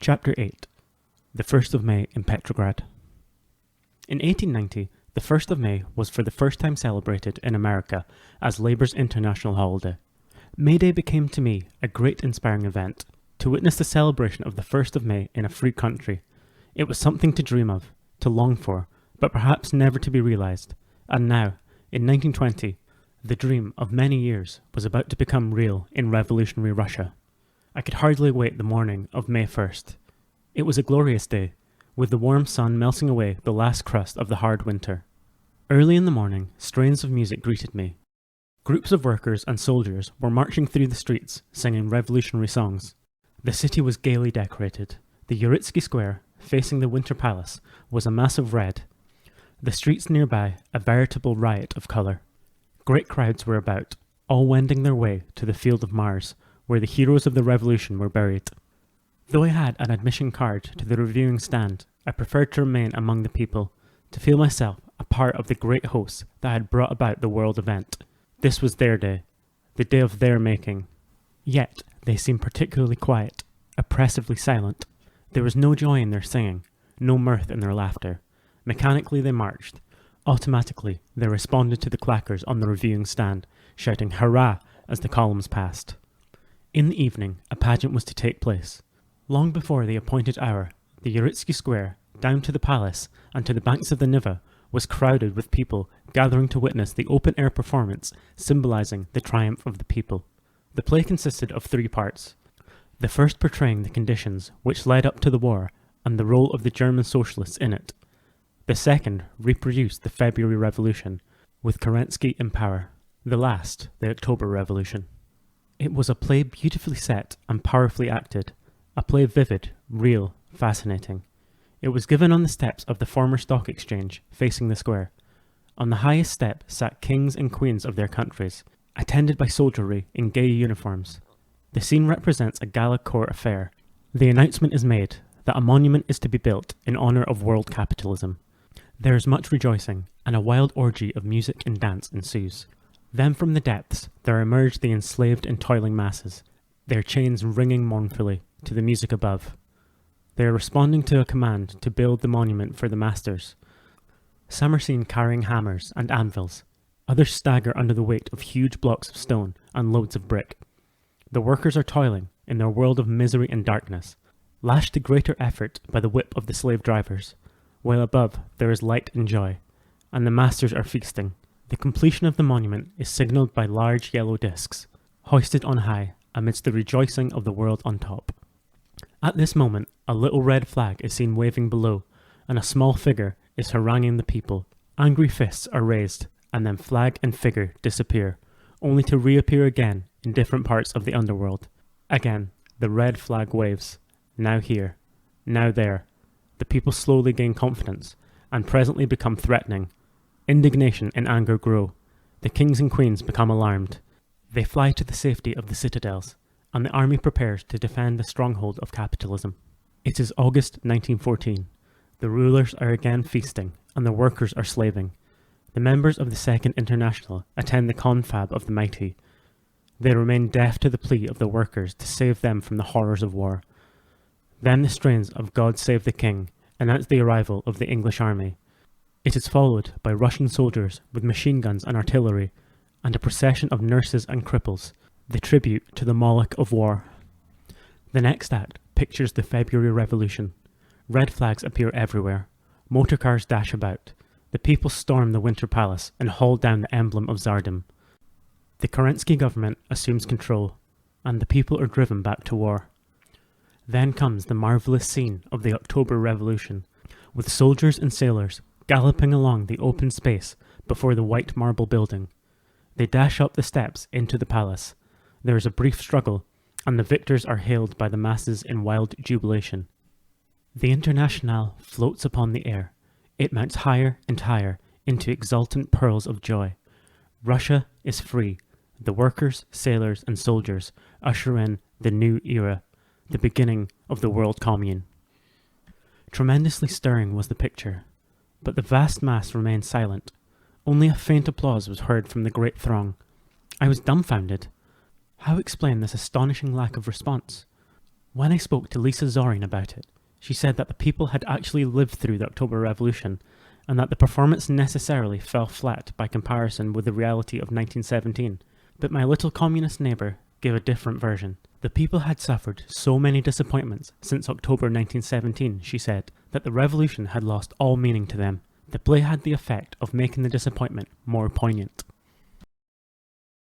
Chapter 8 The 1st of May in Petrograd. In 1890, the 1st of May was for the first time celebrated in America as Labour's international holiday. May Day became to me a great inspiring event. To witness the celebration of the 1st of May in a free country, it was something to dream of, to long for, but perhaps never to be realised. And now, in 1920, the dream of many years was about to become real in revolutionary Russia. I could hardly wait the morning of May 1st. It was a glorious day, with the warm sun melting away the last crust of the hard winter. Early in the morning, strains of music greeted me. Groups of workers and soldiers were marching through the streets, singing revolutionary songs. The city was gaily decorated. The Uritsky Square, facing the Winter Palace, was a mass of red. The streets nearby, a veritable riot of colour. Great crowds were about, all wending their way to the Field of Mars, where the heroes of the revolution were buried. Though I had an admission card to the reviewing stand, I preferred to remain among the people, to feel myself a part of the great host that had brought about the world event. This was their day, the day of their making. Yet they seemed particularly quiet, oppressively silent. There was no joy in their singing, no mirth in their laughter. Mechanically they marched. Automatically they responded to the clackers on the reviewing stand, shouting hurrah as the columns passed. In the evening, a pageant was to take place. Long before the appointed hour, the Uritsky Square, down to the palace and to the banks of the Niva, was crowded with people gathering to witness the open-air performance symbolizing the triumph of the people. The play consisted of 3 parts. The first portraying the conditions which led up to the war and the role of the German socialists in it. The second reproduced the February Revolution, with Kerensky in power. The last, the October Revolution. It was a play beautifully set and powerfully acted, a play vivid, real, fascinating. It was given on the steps of the former stock exchange, facing the square. On the highest step sat kings and queens of their countries, attended by soldiery in gay uniforms. The scene represents a gala court affair. The announcement is made that a monument is to be built in honour of world capitalism. There is much rejoicing, and a wild orgy of music and dance ensues. Then from the depths there emerge the enslaved and toiling masses, their chains ringing mournfully to the music above. They are responding to a command to build the monument for the masters. Some are seen carrying hammers and anvils. Others stagger under the weight of huge blocks of stone and loads of brick. The workers are toiling in their world of misery and darkness, lashed to greater effort by the whip of the slave drivers, while above there is light and joy, and the masters are feasting. The completion of the monument is signalled by large yellow discs, hoisted on high amidst the rejoicing of the world on top. At this moment, a little red flag is seen waving below, and a small figure is haranguing the people. Angry fists are raised, and then flag and figure disappear, only to reappear again in different parts of the underworld. Again, the red flag waves, now here, now there. The people slowly gain confidence, and presently become threatening. Indignation and anger grow. The kings and queens become alarmed. They fly to the safety of the citadels, and the army prepares to defend the stronghold of capitalism. It is August 1914. The rulers are again feasting, and the workers are slaving. The members of the Second International attend the confab of the mighty. They remain deaf to the plea of the workers to save them from the horrors of war. Then the strains of God Save the King announce the arrival of the English army. It is followed by Russian soldiers with machine guns and artillery, and a procession of nurses and cripples, the tribute to the Moloch of war. The next act pictures the February Revolution. Red flags appear everywhere. Motor cars dash about. The people storm the Winter Palace and haul down the emblem of Tsardom. The Kerensky government assumes control, and the people are driven back to war. Then comes the marvellous scene of the October Revolution, with soldiers and sailors galloping along the open space before the white marble building. They dash up the steps into the palace. There is a brief struggle, and the victors are hailed by the masses in wild jubilation. The Internationale floats upon the air. It mounts higher and higher into exultant pearls of joy. Russia is free. The workers, sailors, and soldiers usher in the new era, the beginning of the world commune. Tremendously stirring was the picture, but the vast mass remained silent. Only a faint applause was heard from the great throng. I was dumbfounded. How explain this astonishing lack of response? When I spoke to Lisa Zorin about it, she said that the people had actually lived through the October Revolution, and that the performance necessarily fell flat by comparison with the reality of 1917. But my little communist neighbour gave a different version. The people had suffered so many disappointments since October 1917, she said, that the revolution had lost all meaning to them. The play had the effect of making the disappointment more poignant.